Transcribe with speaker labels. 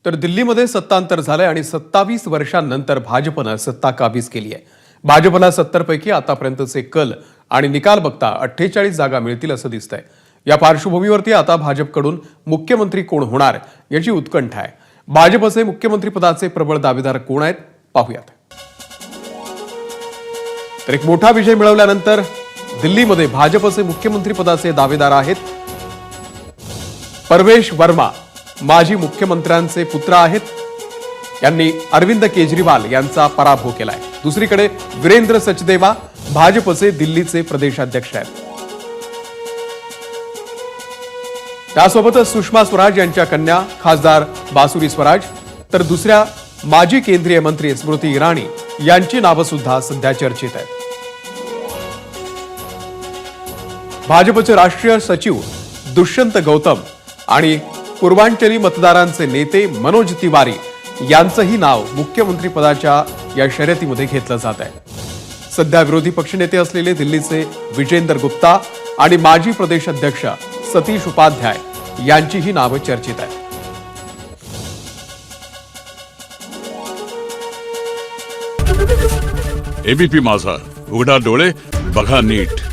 Speaker 1: तर दिल्लीमध्ये सत्तांतर झालंय आणि 27 वर्षांनंतर भाजपनं सत्ता काबीज केली आहे। भाजपला 70 पैकी आतापर्यंतचे कल आणि निकाल बघता 48 जागा मिळतील असं दिसतंय। या पार्श्वभूमीवरती आता भाजपकडून मुख्यमंत्री कोण होणार याची उत्कंठा आहे। भाजपचे मुख्यमंत्री पदाचे प्रबळ दावेदार कोण आहेत पाहूयात। तर एक मोठा विजय मिळवल्यानंतर दिल्लीमध्ये भाजपचे मुख्यमंत्री पदाचे दावेदार आहेत परवेश वर्मा, माजी मुख्यमंत्र्यांचे पुत्र आहेत। यांनी अरविंद केजरीवाल यांचा पराभव केलाय। दुसरीकडे वीरेंद्र सचदेवा भाजपचे दिल्लीचे प्रदेशाध्यक्ष आहेत। त्यासोबतच सुषमा स्वराज यांच्या कन्या खासदार बासुरी स्वराज, तर दुसऱ्या माजी केंद्रीय मंत्री स्मृती इराणी यांची नावं सुद्धा सध्या चर्चेत आहेत। भाजपचे राष्ट्रीय सचिव दुष्यंत गौतम आणि पूर्वांचली मतदारांचे नेते मनोज तिवारी यांचंही नाव मुख्यमंत्री पदाच्या या शर्यतीमध्ये घेतलं जात आहे। सध्या विरोधी पक्षनेते असलेले दिल्लीचे विजेंदर गुप्ता आणि माजी प्रदेश अध्यक्ष सतीश उपाध्याय यांचीही नावं चर्चेत आहेत।
Speaker 2: एबीपी माझा, उघडा डोळे बघा नीट।